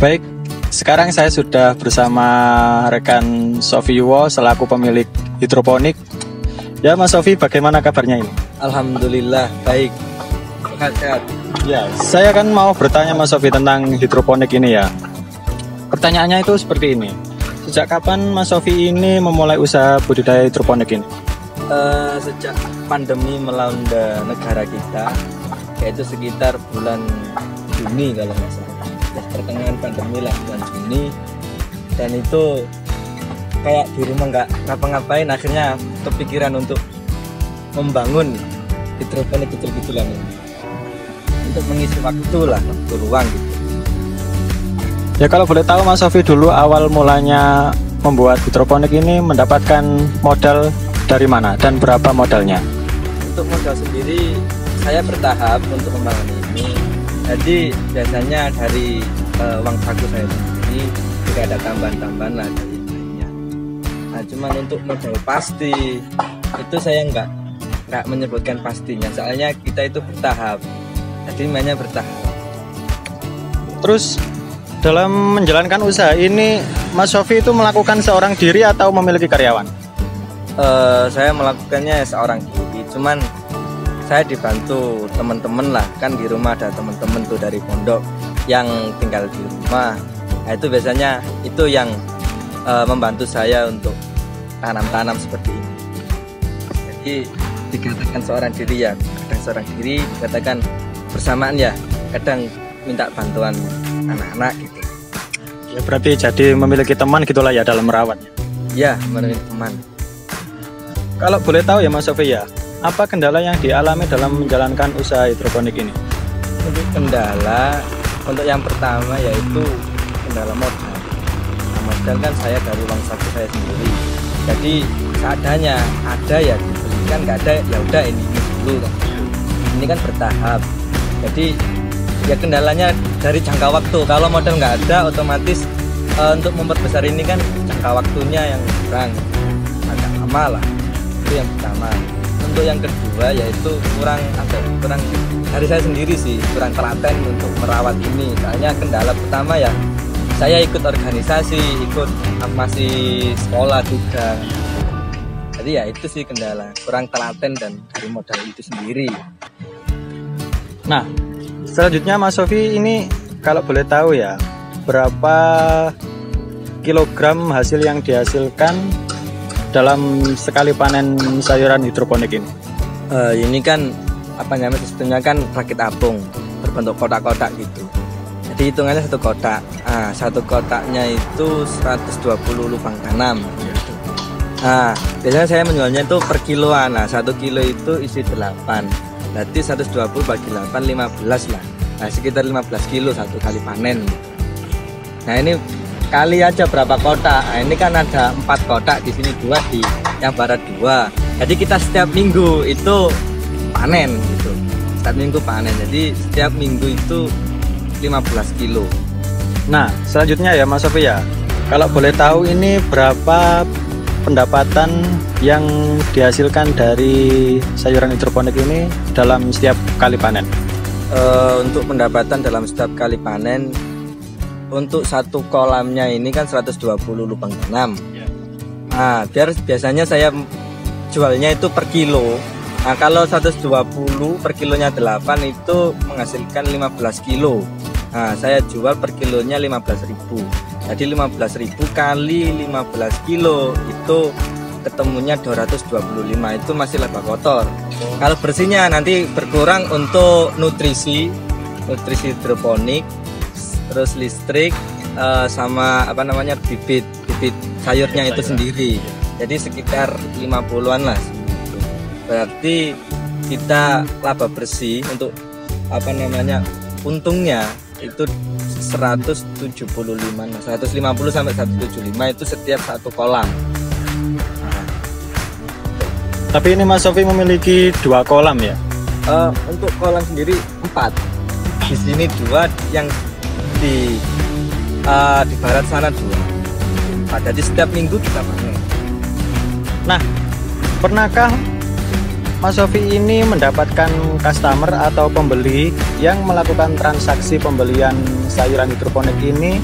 Baik, sekarang saya sudah bersama rekan Sofi Yuwo selaku pemilik hidroponik. Ya Mas Sofi, bagaimana kabarnya ini? Alhamdulillah, baik. Sehat-sehat. Ya, saya kan mau bertanya Mas Sofi tentang hidroponik ini ya. Pertanyaannya itu seperti ini. Sejak kapan Mas Sofi ini memulai usaha budidaya hidroponik ini? Sejak pandemi melanda negara kita, yaitu sekitar bulan Juni kalau nggak salah. Pertengahan pandemi lah, bulan Juni. Dan itu kayak di rumah nggak ngapa-ngapain, akhirnya kepikiran untuk membangun hidroponik kecil-kecilan ini untuk mengisi waktu lah, waktu luang gitu. Ya kalau boleh tahu Mas Sofi dulu awal mulanya membuat hidroponik ini mendapatkan modal dari mana dan berapa modalnya? Untuk modal sendiri saya bertahap untuk membangun ini. Jadi biasanya dari uang saku saya sendiri, tidak ada tambahan-tambahan lah dari lainnya. Nah, cuman untuk modal pasti itu saya nggak menyebutkan pastinya, soalnya kita itu bertahap. Jadi mainnya bertahap. Terus dalam menjalankan usaha ini Mas Sofi itu melakukan seorang diri atau memiliki karyawan? Saya melakukannya seorang diri, cuman saya dibantu teman-teman lah, kan di rumah ada teman-teman tuh dari pondok yang tinggal di rumah. Nah, itu biasanya itu yang membantu saya untuk tanam-tanam seperti ini. Jadi dikatakan seorang diri ya, kadang seorang diri, dikatakan bersamaan ya, kadang minta bantuan anak-anak gitu. Ya berarti jadi memiliki teman gitulah ya dalam merawatnya. Ya, memiliki teman. Kalau boleh tahu ya Mas Sofi ya, apa kendala yang dialami dalam menjalankan usaha hidroponik ini? Untuk kendala, untuk yang pertama yaitu kendala modal. Nah, modal kan saya dari uang saku saya sendiri. Jadi seadanya, ada ya dibelikan, nggak ada ya udah ini dulu kan. Ini kan bertahap. Jadi ya kendalanya dari jangka waktu. Kalau modal nggak ada, otomatis untuk memperbesar ini kan jangka waktunya yang kurang, agak lama lah. Itu yang pertama. Untuk yang kedua yaitu kurang dari saya sendiri sih, kurang telaten untuk merawat ini. Soalnya kendala pertama ya, saya ikut organisasi, masih sekolah juga. Jadi ya itu sih kendala, kurang telaten dan dari modal itu sendiri. Nah, selanjutnya Mas Sofi ini kalau boleh tahu ya, berapa kilogram hasil yang dihasilkan dalam sekali panen sayuran hidroponik ini? Ini kan apa namanya, sistemnya kan rakit apung berbentuk kotak-kotak gitu. Jadi hitungannya satu kotak. Nah, satu kotaknya itu 120 lubang tanam. Nah, biasanya saya menjualnya itu per kiloan. Nah, 1 kilo itu isi 8. Berarti 120 bagi 8, 15 lah. Nah, sekitar 15 kilo satu kali panen. Nah, ini kali aja berapa kotak. Nah, ini kan ada 4 kotak, di sini 2, di yang barat 2. Jadi kita setiap minggu itu panen gitu. Setiap minggu panen. Jadi setiap minggu itu 15 kilo. Nah, selanjutnya ya Mas Sofi ya, kalau boleh tahu ini berapa pendapatan yang dihasilkan dari sayuran hidroponik ini dalam setiap kali panen? Untuk pendapatan dalam setiap kali panen, untuk satu kolamnya ini kan 120 lubang tanam. Nah, biasanya saya jualnya itu per kilo. Nah, kalau 120 per kilonya 8 itu menghasilkan 15 kilo. Nah, saya jual per kilonya 15.000. Jadi 15.000 kali 15 kilo itu ketemunya 225, itu masih laba kotor. Kalau bersihnya nanti berkurang untuk nutrisi hidroponik, terus listrik, sama apa namanya bibit sayurnya itu sendiri. Jadi sekitar 50-an lah. Berarti kita laba bersih untuk apa namanya untungnya itu 175, 150 sampai 175 itu setiap satu kolam. Tapi ini Mas Sofi memiliki 2 kolam ya? Untuk kolam sendiri 4. Di sini 2, yang di barat sana 2. Jadi setiap minggu kita panen. Nah, pernahkah Mas Sofi ini mendapatkan customer atau pembeli yang melakukan transaksi pembelian sayuran hidroponik ini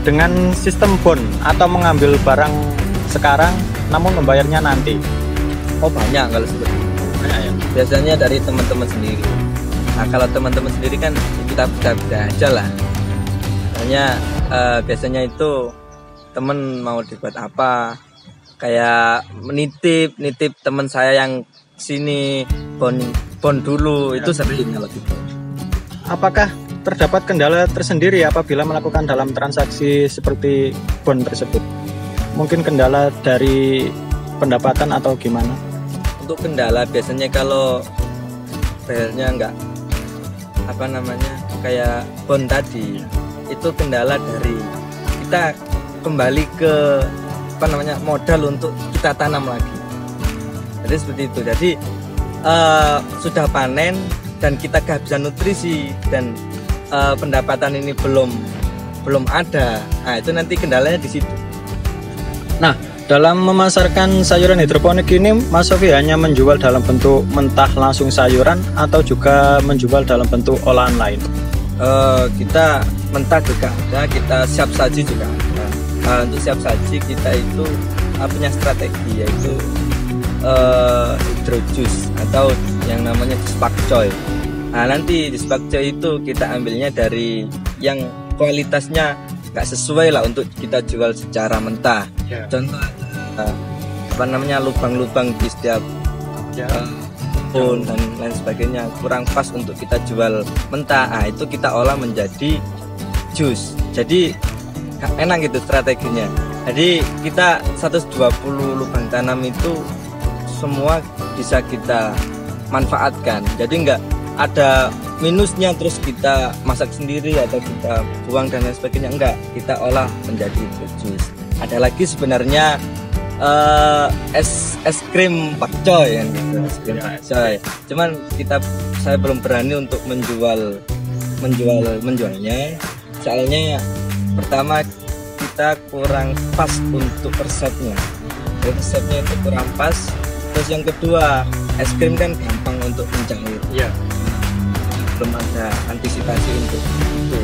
dengan sistem bond atau mengambil barang sekarang namun membayarnya nanti? Oh banyak kalau seperti itu. Banyak ya? Biasanya dari teman-teman sendiri. Nah kalau teman-teman sendiri kan kita bisa aja lah. Hanya biasanya itu teman mau dibuat apa, kayak nitip teman saya yang sini bon dulu itu sering kalau gitu. Apakah terdapat kendala tersendiri apabila melakukan dalam transaksi seperti bon tersebut? Mungkin kendala dari pendapatan atau gimana? Untuk kendala biasanya kalau bayarnya enggak kayak bon tadi, itu kendala dari kita kembali ke modal untuk kita tanam lagi. Jadi seperti itu. Jadi sudah panen dan kita kehabisan nutrisi dan pendapatan ini belum ada. Nah, itu nanti kendalanya di situ. Nah, dalam memasarkan sayuran hidroponik ini, Mas Sofi hanya menjual dalam bentuk mentah langsung sayuran atau juga menjual dalam bentuk olahan lain? Kita mentah juga ada, kita siap saji juga ada. Untuk siap saji kita itu punya strategi, yaitu hydro juice atau yang namanya jus pakcoy. Nah nanti jus pakcoy itu kita ambilnya dari yang kualitasnya nggak sesuai lah untuk kita jual secara mentah. Contoh lubang-lubang di setiap pun dan lain sebagainya kurang pas untuk kita jual mentah. Nah itu kita olah menjadi jus. Jadi enak gitu strateginya. Jadi kita 120 lubang tanam itu semua bisa kita manfaatkan. Jadi nggak ada minusnya terus kita masak sendiri atau kita buang dan lain sebagainya. Enggak, kita olah menjadi jus. Ada lagi sebenarnya es krim pakcoy gitu. Es krim pakcoy. Cuman saya belum berani untuk menjualnya. Soalnya pertama kita kurang pas untuk resepnya. Resepnya itu kurang pas. Terus yang kedua, es krim kan gampang untuk mencair. Iya. Belum ada antisipasi untuk itu.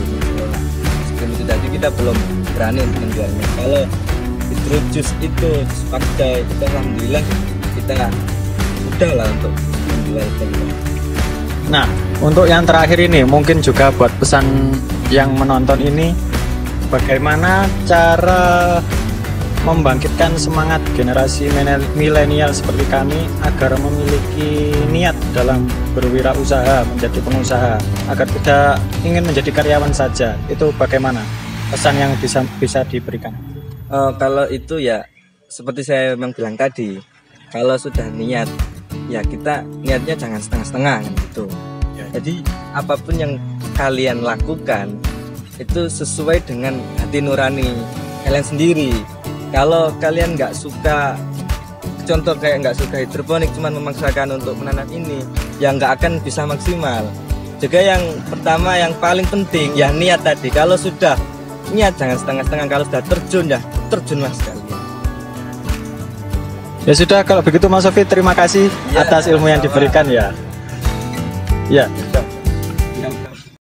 Es krim itu tadi kita belum berani untuk menjualnya. Kalau hydro juice itu pakcoy, itu alhamdulillah kita udah lah untuk menjual keluar. Nah, untuk yang terakhir ini mungkin juga buat pesan yang menonton ini, bagaimana cara membangkitkan semangat generasi milenial seperti kami agar memiliki niat dalam berwirausaha, menjadi pengusaha, agar tidak ingin menjadi karyawan saja. Itu bagaimana pesan yang bisa diberikan? Kalau itu ya seperti saya memang bilang tadi, kalau sudah niat ya kita niatnya jangan setengah-setengah gitu. Jadi apapun yang kalian lakukan itu sesuai dengan hati nurani kalian sendiri. Kalau kalian nggak suka, contoh kayak nggak suka hidroponik, cuma memaksakan untuk menanam ini, ya nggak akan bisa maksimal. Juga yang pertama, yang paling penting, ya niat tadi. Kalau sudah niat jangan setengah-setengah. Kalau sudah terjun, ya terjunlah sekali. Ya sudah, kalau begitu Mas Sofi terima kasih atas ilmu yang diberikan ya. Ya.